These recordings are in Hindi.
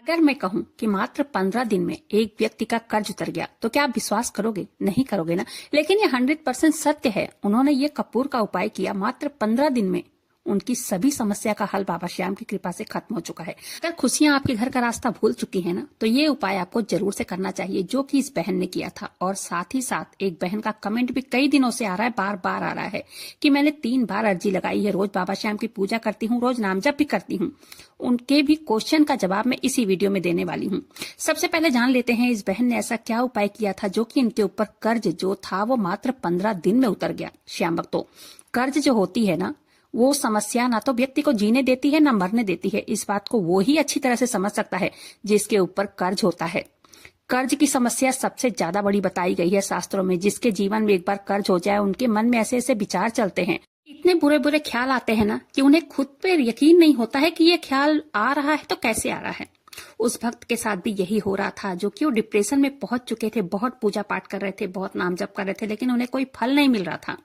अगर मैं कहूं कि मात्र 15 दिन में एक व्यक्ति का कर्ज उतर गया तो क्या आप विश्वास करोगे? नहीं करोगे ना। लेकिन ये 100% सत्य है। उन्होंने ये कपूर का उपाय किया, मात्र 15 दिन में उनकी सभी समस्या का हल बाबा श्याम की कृपा से खत्म हो चुका है। अगर खुशियां आपके घर का रास्ता भूल चुकी है ना, तो ये उपाय आपको जरूर से करना चाहिए, जो कि इस बहन ने किया था। और साथ ही साथ एक बहन का कमेंट भी कई दिनों से आ रहा है, बार बार आ रहा है कि मैंने 3 बार अर्जी लगाई है, रोज बाबा श्याम की पूजा करती हूँ, रोज नाम जप भी करती हूँ। उनके भी क्वेश्चन का जवाब मैं इसी वीडियो में देने वाली हूँ। सबसे पहले जान लेते हैं इस बहन ने ऐसा क्या उपाय किया था जो कि इनके ऊपर कर्ज जो था वो मात्र 15 दिन में उतर गया। श्याम भक्तों, कर्ज जो होती है ना, वो समस्या ना तो व्यक्ति को जीने देती है ना मरने देती है। इस बात को वो ही अच्छी तरह से समझ सकता है जिसके ऊपर कर्ज होता है। कर्ज की समस्या सबसे ज्यादा बड़ी बताई गई है शास्त्रों में। जिसके जीवन में एक बार कर्ज हो जाए, उनके मन में ऐसे ऐसे विचार चलते हैं, इतने बुरे बुरे ख्याल आते हैं ना कि उन्हें खुद पे यकीन नहीं होता है कि ये ख्याल आ रहा है तो कैसे आ रहा है। उस भक्त के साथ भी यही हो रहा था, जो कि वो डिप्रेशन में पहुंच चुके थे, बहुत पूजा पाठ कर रहे थे, बहुत नाम जप कर रहे थे, लेकिन उन्हें कोई फल नहीं मिल रहा था।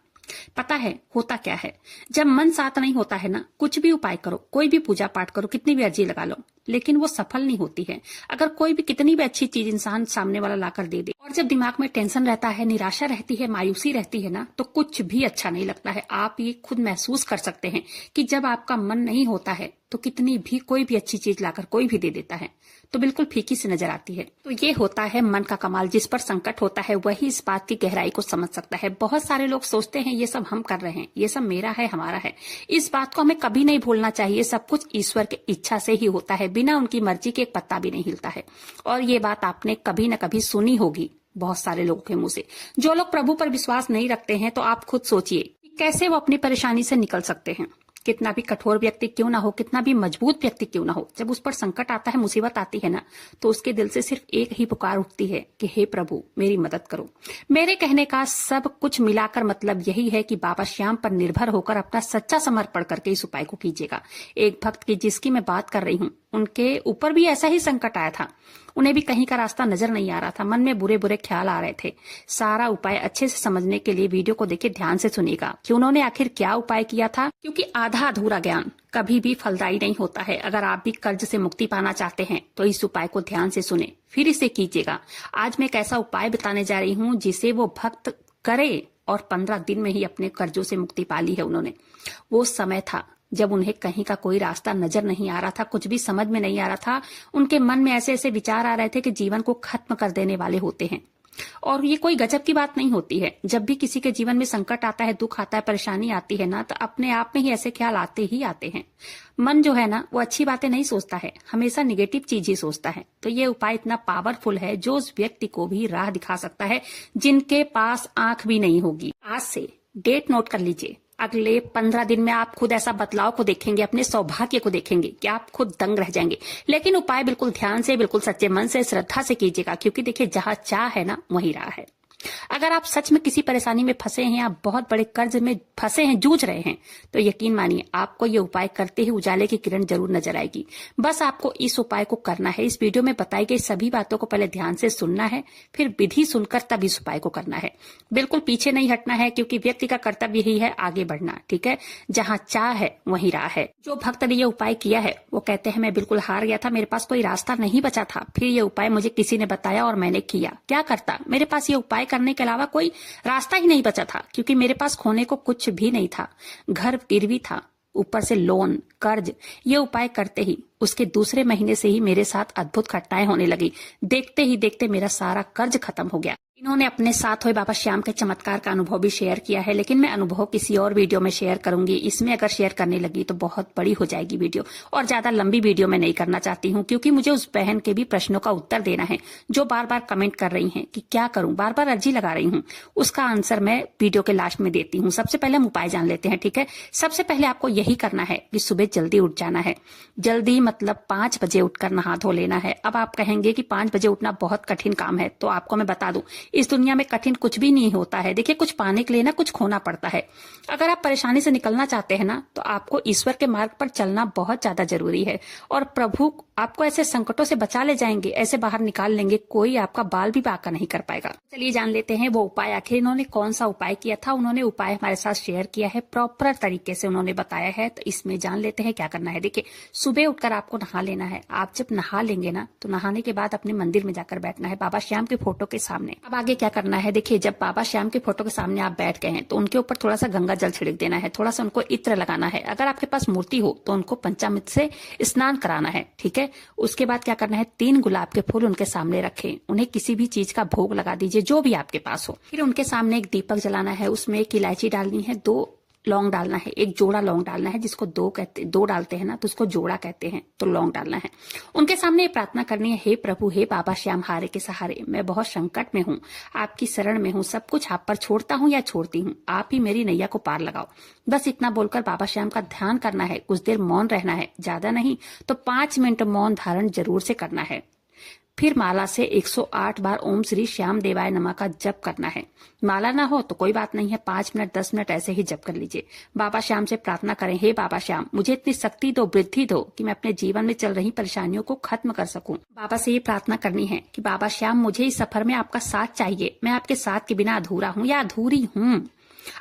पता है होता क्या है, जब मन साथ नहीं होता है ना, कुछ भी उपाय करो, कोई भी पूजा पाठ करो, कितनी भी अर्जी लगा लो, लेकिन वो सफल नहीं होती है। अगर कोई भी कितनी भी अच्छी चीज इंसान सामने वाला लाकर दे दे, और जब दिमाग में टेंशन रहता है, निराशा रहती है, मायूसी रहती है ना, तो कुछ भी अच्छा नहीं लगता है। आप ये खुद महसूस कर सकते हैं कि जब आपका मन नहीं होता है तो कितनी भी कोई भी अच्छी चीज लाकर कोई भी दे देता है तो बिल्कुल फीकी सी नजर आती है। तो ये होता है मन का कमाल। जिस पर संकट होता है वही इस बात की गहराई को समझ सकता है। बहुत सारे लोग सोचते हैं ये सब हम कर रहे हैं, ये सब मेरा है, हमारा है। इस बात को हमें कभी नहीं भूलना चाहिए। सब कुछ ईश्वर की इच्छा से ही होता है, बिना उनकी मर्जी के एक पत्ता भी नहीं हिलता है। और ये बात आपने कभी न कभी सुनी होगी बहुत सारे लोगों के मुंह से। जो लोग प्रभु पर विश्वास नहीं रखते हैं, तो आप खुद सोचिए कि कैसे वो अपनी परेशानी से निकल सकते हैं। कितना भी कठोर व्यक्ति क्यों ना हो, कितना भी मजबूत व्यक्ति क्यों ना हो, जब उस पर संकट आता है, मुसीबत आती है ना, तो उसके दिल से सिर्फ एक ही पुकार उठती है कि हे प्रभु मेरी मदद करो। मेरे कहने का सब कुछ मिलाकर मतलब यही है कि बाबा श्याम पर निर्भर होकर अपना सच्चा समर्पण करके इस उपाय को कीजिएगा। एक भक्त की जिसकी मैं बात कर रही हूँ, उनके ऊपर भी ऐसा ही संकट आया था। उन्हें भी कहीं का रास्ता नजर नहीं आ रहा था, मन में बुरे बुरे ख्याल आ रहे थे। सारा उपाय अच्छे से समझने के लिए वीडियो को देखिए, ध्यान से सुनिएगा कि उन्होंने आखिर क्या उपाय किया था, क्योंकि आधा अधूरा ज्ञान कभी भी फलदायी नहीं होता है। अगर आप भी कर्ज से मुक्ति पाना चाहते हैं तो इस उपाय को ध्यान से सुने, फिर इसे कीजिएगा। आज मैं एक ऐसा उपाय बताने जा रही हूँ जिसे वो भक्त करे और 15 दिन में ही अपने कर्जों से मुक्ति पा ली है उन्होंने। वो समय था जब उन्हें कहीं का कोई रास्ता नजर नहीं आ रहा था, कुछ भी समझ में नहीं आ रहा था। उनके मन में ऐसे ऐसे विचार आ रहे थे कि जीवन को खत्म कर देने वाले होते हैं। और ये कोई गजब की बात नहीं होती है। जब भी किसी के जीवन में संकट आता है, दुख आता है, परेशानी आती है ना, तो अपने आप में ही ऐसे ख्याल आते ही आते हैं। मन जो है ना, वो अच्छी बातें नहीं सोचता है, हमेशा निगेटिव चीज ही सोचता है। तो ये उपाय इतना पावरफुल है जो उस व्यक्ति को भी राह दिखा सकता है जिनके पास आंख भी नहीं होगी। आज से डेट नोट कर लीजिए, अगले 15 दिन में आप खुद ऐसा बदलाव को देखेंगे, अपने सौभाग्य को देखेंगे कि आप खुद दंग रह जाएंगे। लेकिन उपाय बिल्कुल ध्यान से, बिल्कुल सच्चे मन से, श्रद्धा से कीजिएगा, क्योंकि देखिए जहां चाह है ना वहीं राह है। अगर आप सच में किसी परेशानी में फंसे हैं, आप बहुत बड़े कर्ज में फंसे हैं, जूझ रहे हैं, तो यकीन मानिए आपको ये उपाय करते ही उजाले की किरण जरूर नजर आएगी। बस आपको इस उपाय को करना है। इस वीडियो में बताई गई सभी बातों को पहले ध्यान से सुनना है, फिर विधि सुनकर तब इस उपाय को करना है। बिल्कुल पीछे नहीं हटना है, क्योंकि व्यक्ति का कर्तव्य यही है आगे बढ़ना। ठीक है, जहां चाह है वहीं राह है। जो भक्त ने ये उपाय किया है वो कहते हैं मैं बिल्कुल हार गया था, मेरे पास कोई रास्ता नहीं बचा था, फिर ये उपाय मुझे किसी ने बताया और मैंने किया। क्या करता, मेरे पास ये उपाय करने के अलावा कोई रास्ता ही नहीं बचा था, क्योंकि मेरे पास खोने को कुछ भी नहीं था। घर गिरवी था, ऊपर से लोन, कर्ज। ये उपाय करते ही उसके दूसरे महीने से ही मेरे साथ अद्भुत घटनाएं होने लगी। देखते ही देखते मेरा सारा कर्ज खत्म हो गया। इन्होंने अपने साथ हुए बाबा श्याम के चमत्कार का अनुभव भी शेयर किया है, लेकिन मैं अनुभव किसी और वीडियो में शेयर करूंगी। इसमें अगर शेयर करने लगी तो बहुत बड़ी हो जाएगी वीडियो, और ज्यादा लंबी वीडियो में नहीं करना चाहती हूँ, क्योंकि मुझे उस बहन के भी प्रश्नों का उत्तर देना है जो बार बार कमेंट कर रही हैं कि क्या करूं, बार बार अर्जी लगा रही हूँ। उसका आंसर मैं वीडियो के लास्ट में देती हूँ। सबसे पहले हम उपाय जान लेते हैं। ठीक है, सबसे पहले आपको यही करना है कि सुबह जल्दी उठ जाना है। जल्दी मतलब 5 बजे उठकर नहा धो लेना है। अब आप कहेंगे कि 5 बजे उठना बहुत कठिन काम है, तो आपको मैं बता दूं इस दुनिया में कठिन कुछ भी नहीं होता है। देखिए, कुछ पाने के लिए ना कुछ खोना पड़ता है। अगर आप परेशानी से निकलना चाहते हैं ना, तो आपको ईश्वर के मार्ग पर चलना बहुत ज्यादा जरूरी है और प्रभु आपको ऐसे संकटों से बचा ले जाएंगे, ऐसे बाहर निकाल लेंगे, कोई आपका बाल भी बांका नहीं कर पाएगा। चलिए जान लेते हैं वो उपाय। आखिर इन्होंने कौन सा उपाय किया था। उन्होंने उपाय हमारे साथ शेयर किया है, प्रॉपर तरीके से उन्होंने बताया है। तो इसमें जान लेते हैं क्या करना है। देखिए, सुबह उठकर आपको नहा लेना है। आप जब नहा लेंगे ना, तो नहाने के बाद अपने मंदिर में जाकर बैठना है, बाबा श्याम के फोटो के सामने। अब आगे क्या करना है, देखिए, जब बाबा श्याम के फोटो के सामने आप बैठ गए हैं, तो उनके ऊपर थोड़ा सा गंगा जल छिड़क देना है, थोड़ा सा उनको इत्र लगाना है। अगर आपके पास मूर्ति हो तो उनको पंचामृत से स्नान कराना है, ठीक है। उसके बाद क्या करना है, 3 गुलाब के फूल उनके सामने रखें, उन्हें किसी भी चीज का भोग लगा दीजिए, जो भी आपके पास हो। फिर उनके सामने एक दीपक जलाना है, उसमें 1 इलायची डालनी है, 2 लौंग डालना है, 1 जोड़ा लौंग डालना है, जिसको 2 डालते हैं ना, तो उसको जोड़ा कहते हैं, तो लौंग डालना है। उनके सामने प्रार्थना करनी है, हे प्रभु, हे बाबा श्याम हारे के सहारे, मैं बहुत संकट में हूँ, आपकी शरण में हूँ, सब कुछ आप पर छोड़ता हूँ या छोड़ती हूँ, आप ही मेरी नैया को पार लगाओ। बस इतना बोलकर बाबा श्याम का ध्यान करना है, कुछ देर मौन रहना है, ज्यादा नहीं तो 5 मिनट मौन धारण जरूर से करना है। फिर माला से 108 बार ओम श्री श्याम देवाय नमः का जप करना है। माला ना हो तो कोई बात नहीं है, 5 मिनट 10 मिनट ऐसे ही जप कर लीजिए। बाबा श्याम से प्रार्थना करें, हे बाबा श्याम, मुझे इतनी शक्ति दो, वृद्धि दो कि मैं अपने जीवन में चल रही परेशानियों को खत्म कर सकूं। बाबा से ये प्रार्थना करनी है कि बाबा श्याम, मुझे इस सफर में आपका साथ चाहिए, मैं आपके साथ के बिना अधूरा हूँ या अधूरी हूँ।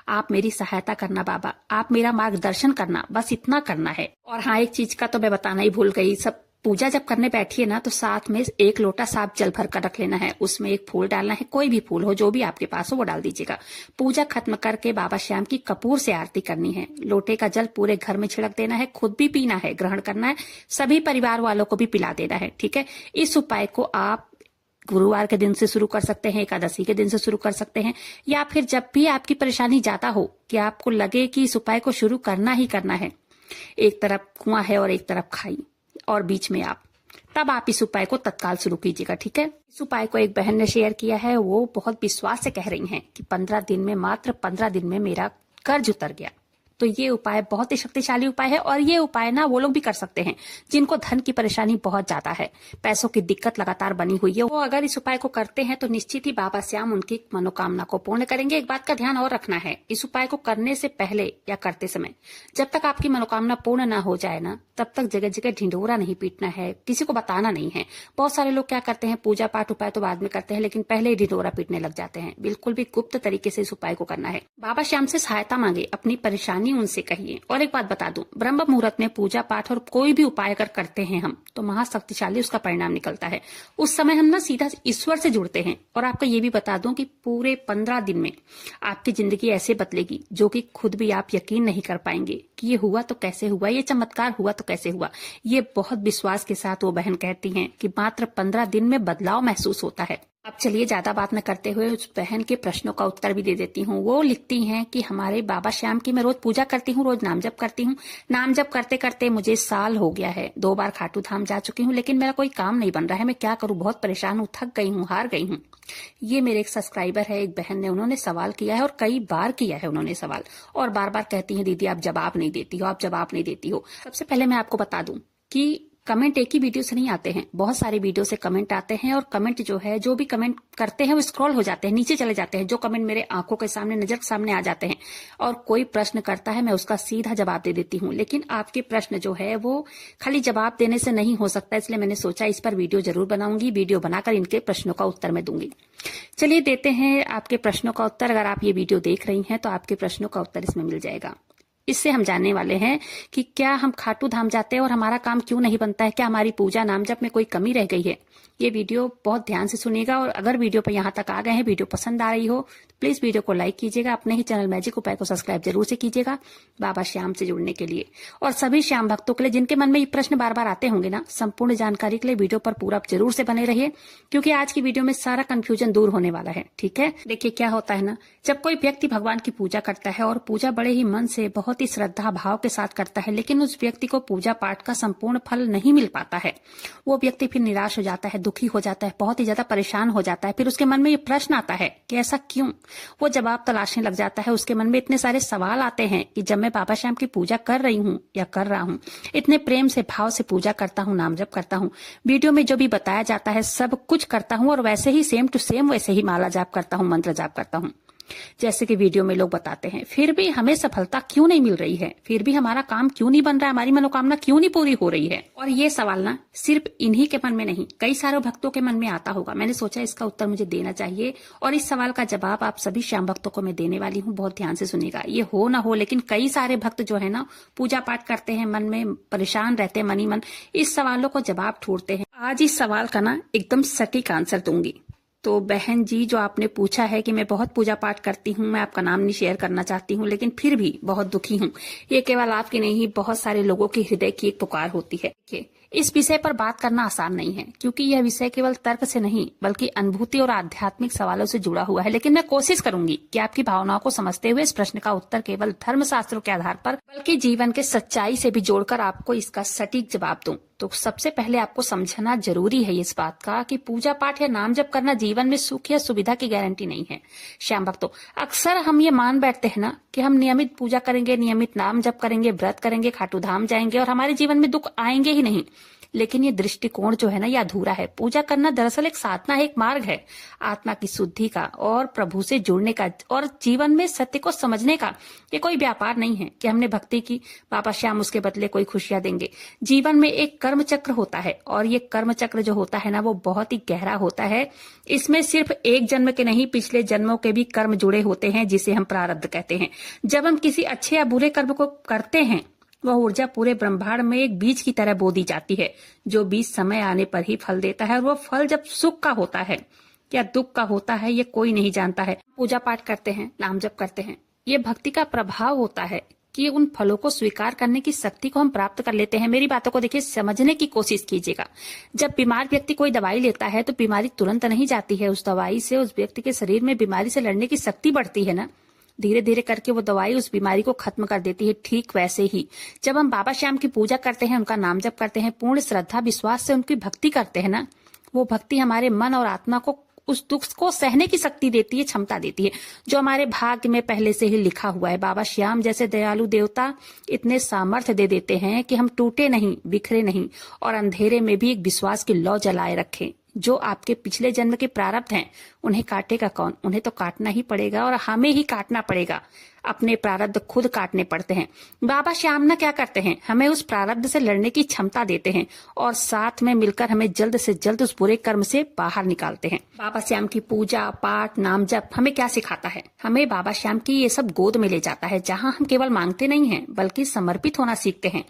आप मेरी सहायता करना बाबा, आप मेरा मार्गदर्शन करना, बस इतना करना है। और हाँ, एक चीज का तो मैं बताना ही भूल गई, सब पूजा जब करने बैठिए ना, तो साथ में 1 लोटा साफ जल भर कर रख लेना है, उसमें 1 फूल डालना है, कोई भी फूल हो, जो भी आपके पास हो वो डाल दीजिएगा। पूजा खत्म करके बाबा श्याम की कपूर से आरती करनी है, लोटे का जल पूरे घर में छिड़क देना है, खुद भी पीना है, ग्रहण करना है, सभी परिवार वालों को भी पिला देना है, ठीक है। इस उपाय को आप गुरुवार के दिन से शुरू कर सकते हैं, एकादशी के दिन से शुरू कर सकते हैं, या फिर जब भी आपकी परेशानी ज्यादा हो कि आपको लगे कि इस उपाय को शुरू करना ही करना है, एक तरफ कुआं है और एक तरफ खाई और बीच में आप, तब आप इस उपाय को तत्काल शुरू कीजिएगा, ठीक है। इस उपाय को एक बहन ने शेयर किया है, वो बहुत विश्वास से कह रही हैं कि 15 दिन में, मात्र 15 दिन में मेरा कर्ज उतर गया। तो ये उपाय बहुत ही शक्तिशाली उपाय है और ये उपाय ना वो लोग भी कर सकते हैं जिनको धन की परेशानी बहुत ज्यादा है, पैसों की दिक्कत लगातार बनी हुई है। वो अगर इस उपाय को करते हैं तो निश्चित ही बाबा श्याम उनकी मनोकामना को पूर्ण करेंगे। एक बात का ध्यान और रखना है, इस उपाय को करने से पहले या करते समय जब तक आपकी मनोकामना पूर्ण ना हो जाए ना, तब तक जगह जगह ढिंढोरा नहीं पीटना है, किसी को बताना नहीं है। बहुत सारे लोग क्या करते हैं, पूजा पाठ उपाय तो बाद में करते हैं, लेकिन पहले ही ढिंढोरा पीटने लग जाते हैं। बिल्कुल भी गुप्त तरीके से इस उपाय को करना है। बाबा श्याम से सहायता मांगे, अपनी परेशानी उनसे कहिए। और एक बात बता दूं, ब्रह्म मुहूर्त में पूजा पाठ और कोई भी उपाय अगर करते हैं हम, तो महाशक्तिशाली उसका परिणाम निकलता है। उस समय हम ना सीधा ईश्वर से जुड़ते हैं। और आपको ये भी बता दूं कि पूरे 15 दिन में आपकी जिंदगी ऐसे बदलेगी जो कि खुद भी आप यकीन नहीं कर पाएंगे कि ये हुआ तो कैसे हुआ, ये चमत्कार हुआ तो कैसे हुआ। ये बहुत विश्वास के साथ वो बहन कहती हैं कि मात्र 15 दिन में बदलाव महसूस होता है। अब चलिए ज्यादा बात न करते हुए उस बहन के प्रश्नों का उत्तर भी दे देती हूँ। वो लिखती हैं कि हमारे बाबा श्याम की मैं रोज पूजा करती हूँ, रोज नाम जप करती हूँ। नाम जप करते करते मुझे साल हो गया है, 2 बार खाटू धाम जा चुकी हूँ, लेकिन मेरा कोई काम नहीं बन रहा है। मैं क्या करूँ, बहुत परेशान हूँ, थक गई हूँ, हार गई हूँ। ये मेरे एक सब्सक्राइबर है, एक बहन ने, उन्होंने सवाल किया है और कई बार किया है उन्होंने सवाल, और बार बार कहती हैं दीदी आप जवाब नहीं देती हो, आप जवाब नहीं देती हो। सबसे पहले मैं आपको बता दूं कि कमेंट एक ही वीडियो से नहीं आते हैं, बहुत सारे वीडियो से कमेंट आते हैं। और कमेंट जो है, जो भी कमेंट करते हैं वो स्क्रॉल हो जाते हैं, नीचे चले जाते हैं। जो कमेंट मेरे आंखों के सामने, नजर के सामने आ जाते हैं, और कोई प्रश्न करता है मैं उसका सीधा जवाब दे देती हूँ। लेकिन आपके प्रश्न जो है वो खाली जवाब देने से नहीं हो सकता, इसलिए मैंने सोचा इस पर वीडियो जरूर बनाऊंगी। वीडियो बनाकर इनके प्रश्नों का उत्तर मैं दूंगी। चलिए देते हैं आपके प्रश्नों का उत्तर। अगर आप ये वीडियो देख रही हैं तो आपके प्रश्नों का उत्तर इसमें मिल जाएगा। इससे हम जानने वाले हैं कि क्या हम खाटू धाम जाते हैं और हमारा काम क्यों नहीं बनता है, क्या हमारी पूजा नाम जप में कोई कमी रह गई है। ये वीडियो बहुत ध्यान से सुनिएगा, और अगर वीडियो पर यहाँ तक आ गए हैं, वीडियो पसंद आ रही हो तो प्लीज वीडियो को लाइक कीजिएगा। अपने ही चैनल मैजिक उपाय को सब्सक्राइब जरूर से कीजिएगा बाबा श्याम से जुड़ने के लिए। और सभी श्याम भक्तों के लिए जिनके मन में ये प्रश्न बार बार आते होंगे ना, संपूर्ण जानकारी के लिए वीडियो पर पूरा जरूर से बने रहिए, क्योंकि आज की वीडियो में सारा कंफ्यूजन दूर होने वाला है, ठीक है। देखिए क्या होता है ना, जब कोई व्यक्ति भगवान की पूजा करता है और पूजा बड़े ही मन से, बहुत बहुत ही श्रद्धा भाव के साथ करता है, लेकिन उस व्यक्ति को पूजा पाठ का संपूर्ण फल नहीं मिल पाता है। वो व्यक्ति फिर निराश हो जाता है, दुखी हो जाता है, बहुत ही ज्यादा परेशान हो जाता है। फिर उसके मन में ये प्रश्न आता है कि ऐसा क्यों। वो जवाब तलाशने लग जाता है। उसके मन में इतने सारे सवाल आते हैं कि जब मैं बाबा श्याम की पूजा कर रही हूँ या कर रहा हूँ, इतने प्रेम से भाव से पूजा करता हूँ, नाम जप करता हूँ, वीडियो में जो भी बताया जाता है सब कुछ करता हूँ और वैसे ही सेम टू सेम वैसे ही माला जाप करता हूँ, मंत्र जाप करता हूँ जैसे कि वीडियो में लोग बताते हैं, फिर भी हमें सफलता क्यों नहीं मिल रही है? फिर भी हमारा काम क्यों नहीं बन रहा है? हमारी मनोकामना क्यों नहीं पूरी हो रही है? और ये सवाल ना सिर्फ इन्हीं के मन में नहीं, कई सारे भक्तों के मन में आता होगा। मैंने सोचा इसका उत्तर मुझे देना चाहिए और इस सवाल का जवाब आप सभी श्याम भक्तों को मैं देने वाली हूँ। बहुत ध्यान से सुनिएगा। ये हो ना हो, लेकिन कई सारे भक्त जो है ना पूजा पाठ करते हैं, मन में परेशान रहते हैं, मन ही मन इस सवालों को जवाब ढूंढते हैं। आज इस सवाल का ना एकदम सटीक आंसर दूंगी। तो बहन जी, जो आपने पूछा है कि मैं बहुत पूजा पाठ करती हूँ, मैं आपका नाम नहीं शेयर करना चाहती हूँ, लेकिन फिर भी बहुत दुखी हूँ, ये केवल आपकी नहीं, बहुत सारे लोगों के हृदय की एक पुकार होती है। इस विषय पर बात करना आसान नहीं है, क्योंकि यह विषय केवल तर्क से नहीं बल्कि अनुभूति और आध्यात्मिक सवालों से जुड़ा हुआ है। लेकिन मैं कोशिश करूंगी कि आपकी भावनाओं को समझते हुए इस प्रश्न का उत्तर केवल धर्म शास्त्रों के आधार पर बल्कि जीवन के सच्चाई से भी जोड़कर आपको इसका सटीक जवाब दूं। तो सबसे पहले आपको समझना जरूरी है इस बात का कि पूजा पाठ या नाम जप करना जीवन में सुख या सुविधा की गारंटी नहीं है। श्याम भक्तों, अक्सर हम ये मान बैठते हैं ना कि हम नियमित पूजा करेंगे, नियमित नाम जप करेंगे, व्रत करेंगे, खाटू धाम जाएंगे और हमारे जीवन में दुख आएंगे ही नहीं। लेकिन ये दृष्टिकोण जो है ना, ये अधूरा है। पूजा करना दरअसल एक साधना है, एक मार्ग है आत्मा की शुद्धि का और प्रभु से जुड़ने का और जीवन में सत्य को समझने का। ये कोई व्यापार नहीं है कि हमने भक्ति की, बाबा श्याम उसके बदले कोई खुशियां देंगे। जीवन में एक कर्म चक्र होता है और ये कर्म चक्र जो होता है ना, वो बहुत ही गहरा होता है। इसमें सिर्फ एक जन्म के नहीं, पिछले जन्मों के भी कर्म जुड़े होते हैं, जिसे हम प्रारब्ध कहते हैं। जब हम किसी अच्छे या बुरे कर्म को करते हैं, वह ऊर्जा पूरे ब्रह्मांड में एक बीज की तरह बो दी जाती है, जो बीज समय आने पर ही फल देता है। और वो फल जब सुख का होता है या दुख का होता है, ये कोई नहीं जानता है। पूजा पाठ करते हैं, नाम जप करते हैं, ये भक्ति का प्रभाव होता है कि उन फलों को स्वीकार करने की शक्ति को हम प्राप्त कर लेते हैं। मेरी बातों को देखिए, समझने की कोशिश कीजिएगा। जब बीमार व्यक्ति कोई दवाई लेता है तो बीमारी तुरंत नहीं जाती है। उस दवाई से उस व्यक्ति के शरीर में बीमारी से लड़ने की शक्ति बढ़ती है ना, धीरे धीरे करके वो दवाई उस बीमारी को खत्म कर देती है। ठीक वैसे ही जब हम बाबा श्याम की पूजा करते हैं, उनका नाम जप करते हैं, पूर्ण श्रद्धा विश्वास से उनकी भक्ति करते हैं ना, वो भक्ति हमारे मन और आत्मा को उस दुख को सहने की शक्ति देती है, क्षमता देती है, जो हमारे भाग्य में पहले से ही लिखा हुआ है। बाबा श्याम जैसे दयालु देवता इतने सामर्थ्य दे देते हैं कि हम टूटे नहीं, बिखरे नहीं और अंधेरे में भी एक विश्वास की लौ जलाए रखें। जो आपके पिछले जन्म के प्रारब्ध हैं, उन्हें काटेगा कौन? उन्हें तो काटना ही पड़ेगा और हमें ही काटना पड़ेगा। अपने प्रारब्ध खुद काटने पड़ते हैं। बाबा श्याम ना क्या करते हैं, हमें उस प्रारब्ध से लड़ने की क्षमता देते हैं और साथ में मिलकर हमें जल्द से जल्द उस बुरे कर्म से बाहर निकालते हैं। बाबा श्याम की पूजा पाठ नाम जप हमें क्या सिखाता है? हमें बाबा श्याम की ये सब गोद में ले जाता है, जहाँ हम केवल मांगते नहीं हैं बल्कि समर्पित होना सीखते हैं।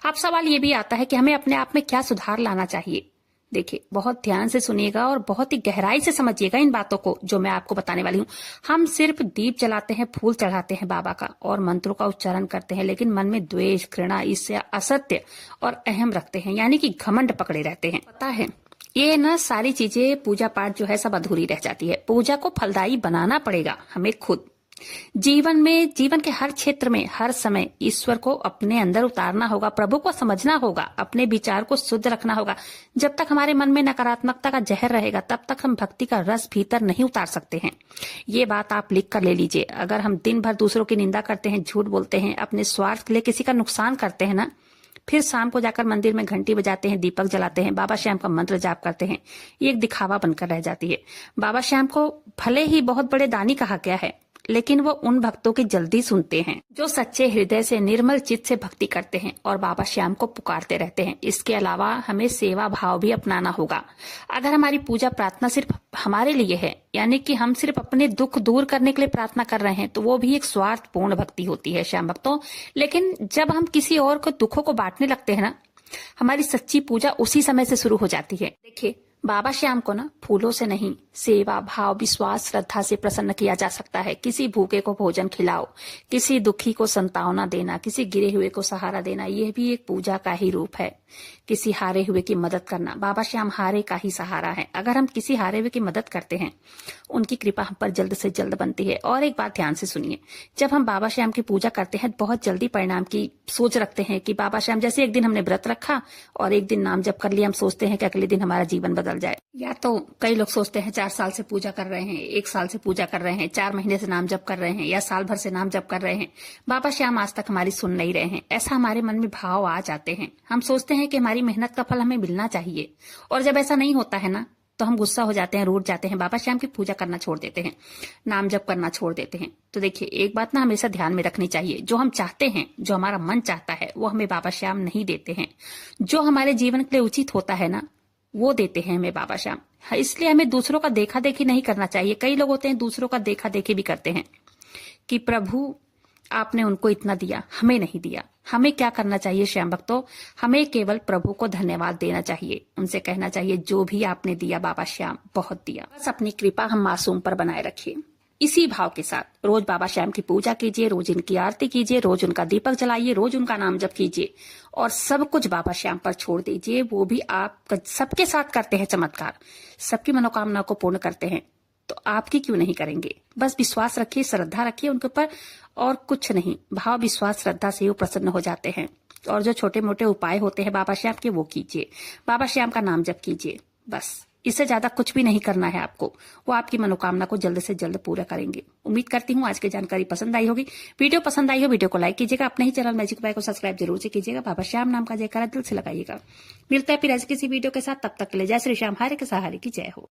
अब सवाल ये भी आता है कि हमें अपने आप में क्या सुधार लाना चाहिए। देखिए, बहुत ध्यान से सुनिएगा और बहुत ही गहराई से समझिएगा इन बातों को जो मैं आपको बताने वाली हूँ। हम सिर्फ दीप जलाते हैं, फूल चढ़ाते हैं बाबा का और मंत्रों का उच्चारण करते हैं, लेकिन मन में द्वेष, घृणा, ईर्ष्या, असत्य और अहम रखते हैं, यानी कि घमंड पकड़े रहते हैं। पता है, ये ना सारी चीजें, पूजा पाठ जो है सब अधूरी रह जाती है। पूजा को फलदायी बनाना पड़ेगा हमें खुद। जीवन में, जीवन के हर क्षेत्र में, हर समय ईश्वर को अपने अंदर उतारना होगा, प्रभु को समझना होगा, अपने विचार को शुद्ध रखना होगा। जब तक हमारे मन में नकारात्मकता का जहर रहेगा, तब तक हम भक्ति का रस भीतर नहीं उतार सकते हैं। ये बात आप लिख कर ले लीजिए। अगर हम दिन भर दूसरों की निंदा करते हैं, झूठ बोलते हैं, अपने स्वार्थ के लिए किसी का नुकसान करते हैं ना, फिर शाम को जाकर मंदिर में घंटी बजाते हैं, दीपक जलाते हैं, बाबा श्याम का मंत्र जाप करते हैं, ये एक दिखावा बनकर रह जाती है। बाबा श्याम को भले ही बहुत बड़े दानी कहा गया है, लेकिन वो उन भक्तों की जल्दी सुनते हैं जो सच्चे हृदय से, निर्मल चित्त से भक्ति करते हैं और बाबा श्याम को पुकारते रहते हैं। इसके अलावा हमें सेवा भाव भी अपनाना होगा। अगर हमारी पूजा प्रार्थना सिर्फ हमारे लिए है, यानी कि हम सिर्फ अपने दुख दूर करने के लिए प्रार्थना कर रहे हैं, तो वो भी एक स्वार्थपूर्ण भक्ति होती है श्याम भक्तों। लेकिन जब हम किसी और को दुखों को बांटने लगते हैं ना, हमारी सच्ची पूजा उसी समय से शुरू हो जाती है। देखिए, बाबा श्याम को ना फूलों से नहीं, सेवा भाव, विश्वास, श्रद्धा से प्रसन्न किया जा सकता है। किसी भूखे को भोजन खिलाओ, किसी दुखी को संतावना देना, किसी गिरे हुए को सहारा देना, यह भी एक पूजा का ही रूप है। किसी हारे हुए की मदद करना, बाबा श्याम हारे का ही सहारा है। अगर हम किसी हारे हुए की मदद करते हैं, उनकी कृपा हम पर जल्द से जल्द बनती है। और एक बात ध्यान से सुनिए, जब हम बाबा श्याम की पूजा करते हैं, बहुत जल्दी परिणाम की सोच रखते हैं कि बाबा श्याम, जैसे एक दिन हमने व्रत रखा और एक दिन नाम जप कर लिया, हम सोचते हैं कि अगले दिन हमारा जीवन बदल जाए। या तो कई लोग सोचते हैं 4 साल से पूजा कर रहे हैं, 1 साल से पूजा कर रहे हैं, 4 महीने से नाम जप कर रहे हैं, या साल भर से नाम जप कर रहे हैं, बाबा श्याम आज तक हमारी सुन नहीं रहे हैं। ऐसा हमारे मन में भाव आ जाते हैं। हम सोचते हैं कि हमारी मेहनत का फल हमें मिलना चाहिए, और जब ऐसा नहीं होता है ना, तो हम गुस्सा हो जाते हैं, रूठ जाते हैं, बाबा श्याम की पूजा करना छोड़ देते हैं, नाम जप करना छोड़ देते हैं। तो देखिए, एक बात ना हमेशा ध्यान में रखनी चाहिए, जो हम चाहते हैं, जो हमारा मन चाहता है, वो हमें बाबा श्याम नहीं देते हैं। जो हमारे जीवन के लिए उचित होता है ना, वो देते हैं हमें बाबा श्याम। इसलिए हमें दूसरों का देखा देखी नहीं करना चाहिए। कई लोग होते हैं दूसरों का देखा देखी भी करते हैं कि प्रभु आपने उनको इतना दिया, हमें नहीं दिया। हमें क्या करना चाहिए श्याम भक्तों? हमें केवल प्रभु को धन्यवाद देना चाहिए, उनसे कहना चाहिए जो भी आपने दिया बाबा श्याम, बहुत दिया। बस अपनी कृपा हम मासूम पर बनाए रखिए। इसी भाव के साथ रोज बाबा श्याम की पूजा कीजिए, रोज इनकी आरती कीजिए, रोज उनका दीपक जलाइए, रोज उनका नाम जप कीजिए, और सब कुछ बाबा श्याम पर छोड़ दीजिए। वो भी आप सबके साथ करते हैं चमत्कार, सबकी मनोकामना को पूर्ण करते हैं, तो आपकी क्यों नहीं करेंगे? बस विश्वास रखिए, श्रद्धा रखिए उनके ऊपर, और कुछ नहीं। भाव, विश्वास, श्रद्धा से वो प्रसन्न हो जाते हैं। और जो छोटे मोटे उपाय होते हैं बाबा श्याम के, वो कीजिए, बाबा श्याम का नाम जप कीजिए। बस इससे ज्यादा कुछ भी नहीं करना है आपको। वो आपकी मनोकामना को जल्द से जल्द पूरा करेंगे। उम्मीद करती हूँ आज की जानकारी पसंद आई होगी। वीडियो पसंद आई हो, वीडियो को लाइक कीजिएगा, अपने ही चैनल मैजिक बाय को सब्सक्राइब जरूर से कीजिएगा, बाबा श्याम नाम का जयकारा दिल से लगाइएगा। मिलता है फिर आज किसी वीडियो के साथ, तब तक के लिए जय श्री श्याम, हारे के सहारे की जय हो।